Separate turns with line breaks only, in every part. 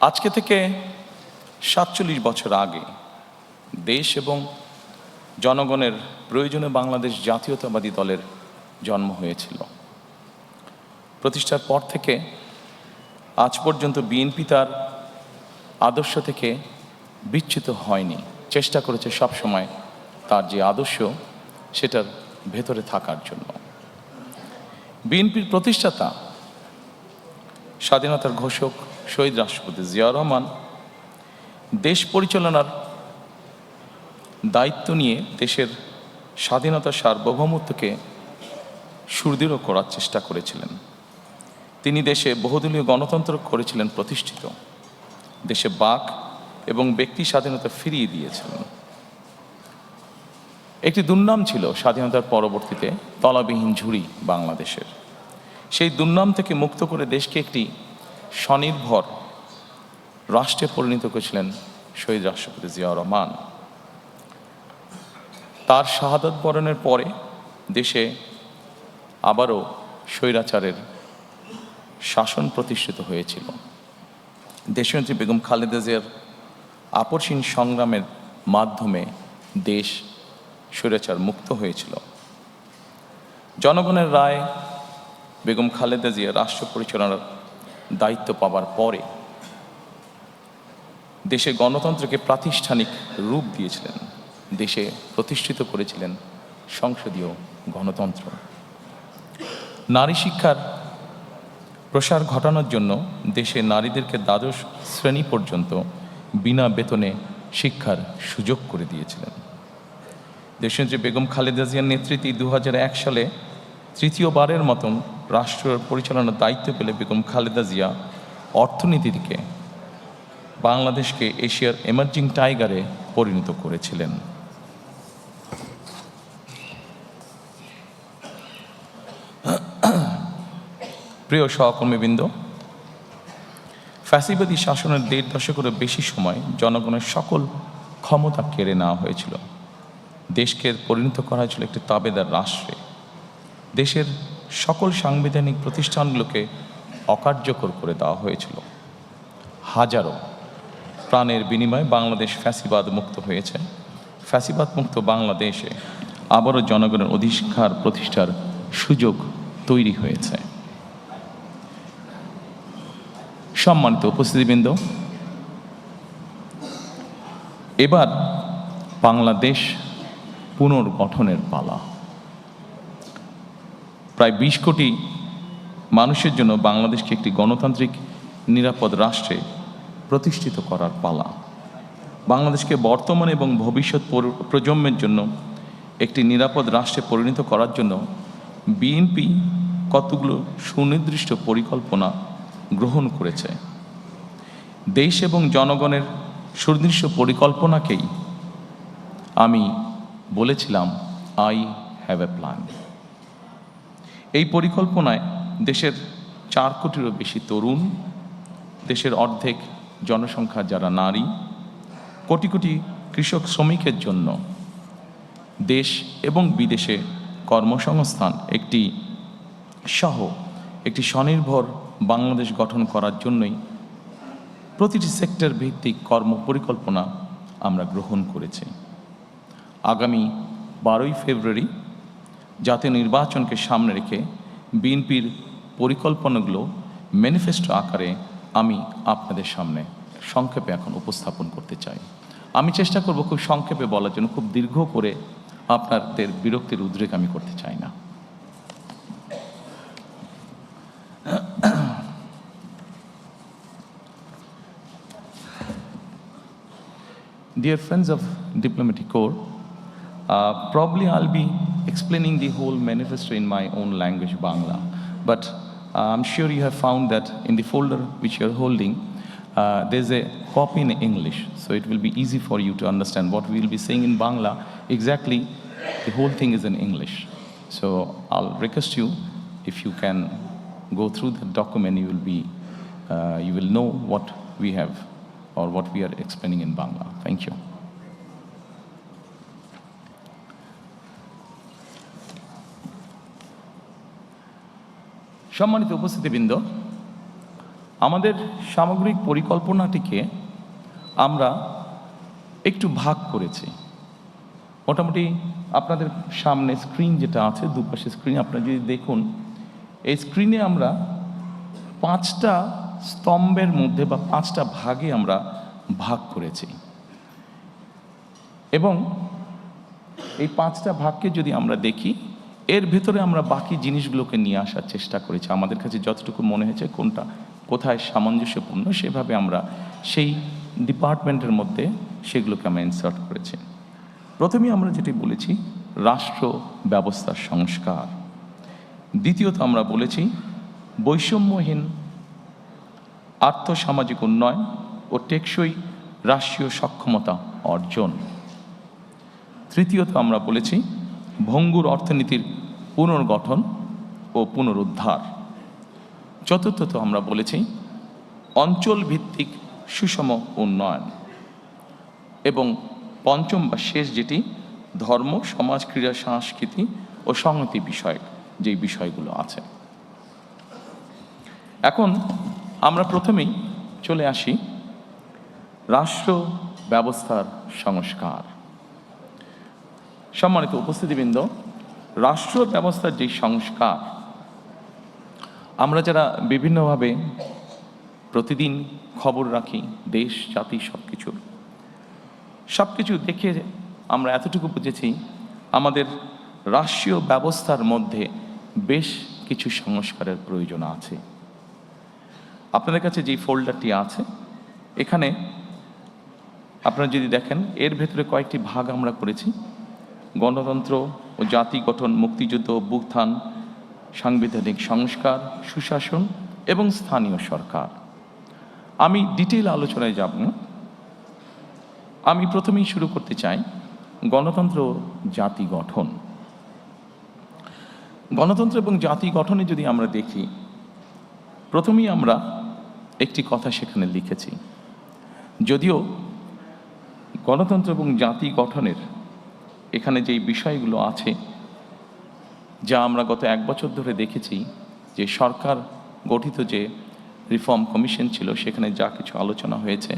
আজকে থেকে ৪৭ বছর আগে দেশ এবং জনগণের প্রয়োজনে বাংলাদেশ জাতীয়তাবাদী দলের জন্ম হয়েছিল। প্রতিষ্ঠার পর থেকে আজ পর্যন্ত বিএনপি তার আদর্শ থেকে বিচ্যুত হয়নি, চেষ্টা করেছে সবসময় তার যে আদর্শ সেটার ভেতরে থাকার জন্য। বিএনপির প্রতিষ্ঠাতা স্বাধীনতার ঘোষক শহীদ রাষ্ট্রপতি জিয়াউর রহমান দেশ পরিচালনার দায়িত্ব নিয়ে দেশের স্বাধীনতার সার্বভৌমত্বকে সুদৃঢ় করার চেষ্টা করেছিলেন। তিনি দেশে বহুদলীয় গণতন্ত্র করেছিলেন প্রতিষ্ঠিত, দেশে বাক এবং ব্যক্তি স্বাধীনতা ফিরিয়ে দিয়েছিলেন। একটি দুর্নাম ছিল স্বাধীনতার পরবর্তীতে তলাবিহীন ঝুড়ি বাংলাদেশের। সেই দুর্নাম থেকে মুক্ত করে দেশকে একটি স্বনির্ভর রাষ্ট্রে পরিণত করেছিলেন শহীদ রাষ্ট্রপতি জিয়াউর রহমান। তার শাহাদাত বরণের পরে দেশে আবারও স্বৈরাচারের শাসন প্রতিষ্ঠিত হয়েছিল। দেশনেত্রী বেগম খালেদা জিয়ার আপসহীন সংগ্রামের মাধ্যমে দেশ স্বৈরাচার মুক্ত হয়েছিল। জনগণের রায় বেগম খালেদা জিয়া রাষ্ট্র পরিচালনার দায়িত্ব পাবার পরে দেশে গণতন্ত্রকে প্রাতিষ্ঠানিক রূপ দিয়েছিলেন, দেশে প্রতিষ্ঠিত করেছিলেন সংসদীয় গণতন্ত্র। নারী শিক্ষার প্রসার ঘটানোর জন্য দেশে নারীদেরকে দ্বাদশ শ্রেণী পর্যন্ত বিনা বেতনে শিক্ষার সুযোগ করে দিয়েছিলেন। দেশনেত্রী বেগম খালেদা জিয়ার নেতৃত্বে 2001 সালে তৃতীয়বারের মতন রাষ্ট্র পরিচালনার দায়িত্ব পেলে বেগম খালেদা জিয়া অর্থনীতি থেকে বাংলাদেশকে এশিয়ার এমার্জিং টাইগারে পরিণত করেছিলেন। প্রিয় সহকর্মীবৃন্দ, ফ্যাসিবাদী শাসনের 1.5 দশকেরও বেশি সময় জনগণের সকল ক্ষমতা কেড়ে নেওয়া হয়েছিল। দেশকে পরিণত করা হয়েছিল একটি তাবেদার রাষ্ট্রে। দেশের সকল সাংবিধানিক প্রতিষ্ঠানগুলোকে অকার্যকর করে দেওয়া হয়েছিল। হাজারো প্রাণের বিনিময়ে বাংলাদেশ ফ্যাসিবাদ মুক্ত হয়েছে। ফ্যাসিবাদ মুক্ত বাংলাদেশে আবারও জনগণের অধিকার প্রতিষ্ঠার সুযোগ তৈরি হয়েছে। সম্মানিত উপস্থিতিবৃন্দ, এবার বাংলাদেশ পুনর্গঠনের পালা। প্রায় 20 কোটি মানুষের জন্য বাংলাদেশকে একটি গণতান্ত্রিক নিরাপদ রাষ্ট্রে প্রতিষ্ঠিত করার পালা। বাংলাদেশকে বর্তমান এবং ভবিষ্যৎ প্রজন্মের জন্য একটি নিরাপদ রাষ্ট্রে পরিণত করার জন্য বিএনপি কতগুলো সুনির্দিষ্ট পরিকল্পনা গ্রহণ করেছে। দেশ এবং জনগণের সুনির্দিষ্ট পরিকল্পনাকেই আমি বলেছিলাম আই হ্যাভ এ প্ল্যান। এই পরিকল্পনায় দেশের 4 কোটিরও বেশি তরুণ, দেশের অর্ধেক জনসংখ্যা যারা নারী, কোটি কোটি কৃষক শ্রমিকের জন্য দেশ এবং বিদেশে কর্মসংস্থান একটি স্বনির্ভর বাংলাদেশ গঠন করার জন্যই প্রতিটি সেক্টর ভিত্তিক কর্ম পরিকল্পনা আমরা গ্রহণ করেছি। আগামী 12ই ফেব্রুয়ারি জাতীয় নির্বাচনকে সামনে রেখে বিএনপির পরিকল্পনাগুলো ম্যানিফেস্টো আকারে আমি আপনাদের সামনে সংক্ষেপে এখন উপস্থাপন করতে চাই। আমি চেষ্টা করব খুব সংক্ষেপে বলার জন্য, খুব দীর্ঘ করে আপনাদের বিরক্তির উদ্রেক আমি করতে চাই না। Dear friends of Diplomatic Corps, probably I'll be explaining the whole manifesto in my own language, Bangla. But I'm sure you have found that in the folder which you're holding, there's a copy in English. So it will be easy for you to understand what we'll be saying in Bangla. Exactly, the whole thing is in English. So I'll request you, if you can go through the document, you will know what we have or what we are explaining in Bangla. Thank you. সম্মানিত উপস্থিতিবৃন্দ, আমাদের সামগ্রিক পরিকল্পনাটিকে আমরা একটু ভাগ করেছি। মোটামুটি আপনাদের সামনে স্ক্রিন যেটা আছে, দুপাশে স্ক্রিন আপনারা যদি দেখুন, এই স্ক্রিনে আমরা 5টা স্তম্ভের মধ্যে বা 5টা ভাগে আমরা ভাগ করেছি, এবং এই 5টা ভাগকে যদি আমরা দেখি, এর ভেতরে আমরা বাকি জিনিসগুলোকে নিয়ে আসার চেষ্টা করেছি। আমাদের কাছে যতটুকু মনে হয়েছে কোনটা কোথায় সামঞ্জস্যপূর্ণ, সেভাবে আমরা সেই ডিপার্টমেন্টের মধ্যে সেগুলোকে আমরা ইনসার্ট করেছি। প্রথমেই আমরা যেটি বলেছি রাষ্ট্র ব্যবস্থার সংস্কার, দ্বিতীয়ত আমরা বলেছি বৈষম্যহীন আর্থসামাজিক উন্নয়ন ও টেকসই রাষ্ট্রীয় সক্ষমতা অর্জন, তৃতীয়ত আমরা বলেছি ভঙ্গুর অর্থনীতির পুনর্গঠন ও পুনরুদ্ধার, চতুর্থত আমরা বলেছি অঞ্চল ভিত্তিক সুষম উন্নয়ন, এবং পঞ্চম বা শেষ যেটি ধর্ম, সমাজ, ক্রীড়া, সংস্কৃতি ও সংহতি বিষয়ক যে বিষয়গুলো আছে। এখন আমরা প্রথমেই চলে আসি রাষ্ট্র ব্যবস্থার সংস্কার। সম্মানিত উপস্থিতিবৃন্দ, রাষ্ট্র ব্যবস্থার যে সংস্কার, আমরা যারা বিভিন্নভাবে প্রতিদিন খবর রাখি, দেশ জাতি সব কিছু দেখে আমরা এতটুকু বুঝেছি আমাদের রাষ্ট্রীয় ব্যবস্থার মধ্যে বেশ কিছু সংস্কারের প্রয়োজন আছে। আপনাদের কাছে যে ফোল্ডারটি আছে, এখানে আপনারা যদি দেখেন, এর ভেতরে কয়েকটি ভাগ আমরা করেছি: গণতন্ত্র ও জাতি গঠন, মুক্তিযুদ্ধ, অভ্যুত্থান, সাংবিধানিক সংস্কার, সুশাসন এবং স্থানীয় সরকার। আমি ডিটেইল আলোচনায় যাব না, আমি প্রথমেই শুরু করতে চাই গণতন্ত্র ও জাতি গঠন। গণতন্ত্র এবং জাতি গঠনে যদি আমরা দেখি, প্রথমেই আমরা একটি কথা সেখানে লিখেছি। যদিও গণতন্ত্র এবং জাতি গঠনের এখানে যেই বিষয়গুলো আছে, যা আমরা গত 1 বছর ধরে দেখেছি, যে সরকার গঠিত যে রিফর্ম কমিশন ছিল, সেখানে যা কিছু আলোচনা হয়েছে,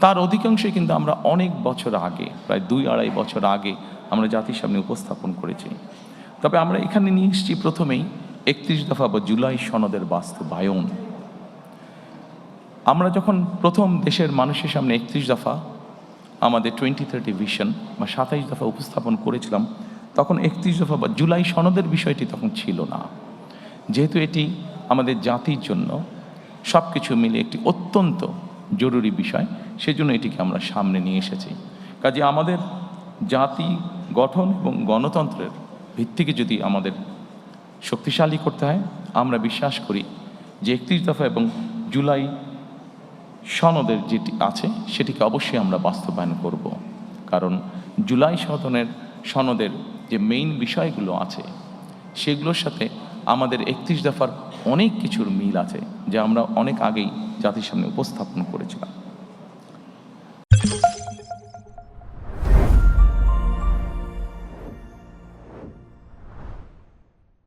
তার অধিকাংশই কিন্তু আমরা অনেক বছর আগে, প্রায় 2-2.5 বছর আগে আমরা জাতির সামনে উপস্থাপন করেছি। তবে আমরা এখানে নিয়ে এসেছি প্রথমেই 31 দফা বা জুলাই সনদের বাস্তবায়ন। আমরা যখন প্রথম দেশের মানুষের সামনে 31 দফা, আমাদের 2030 ভিশন বা 27 দফা উপস্থাপন করেছিলাম, তখন 31 দফা বা জুলাই সনদের বিষয়টি তখন ছিল না। যেহেতু এটি আমাদের জাতির জন্য সব কিছু মিলে একটি অত্যন্ত জরুরি বিষয়, সেজন্য এটিকে আমরা সামনে নিয়ে এসেছি। কাজে আমাদের জাতি গঠন এবং গণতন্ত্রের ভিত্তিকে যদি আমাদের শক্তিশালী করতে হয়, আমরা বিশ্বাস করি যে 31 দফা এবং জুলাই সনদের যেটি আছে সেটিকে অবশ্যই আমরা বাস্তবায়ন করব। কারণ জুলাই সনদের যে মেইন বিষয়গুলো আছে, সেগুলোর সাথে আমাদের 31 দফার অনেক কিছুর মিল আছে, যা আমরা অনেক আগেই জাতির সামনে উপস্থাপন করেছিলাম।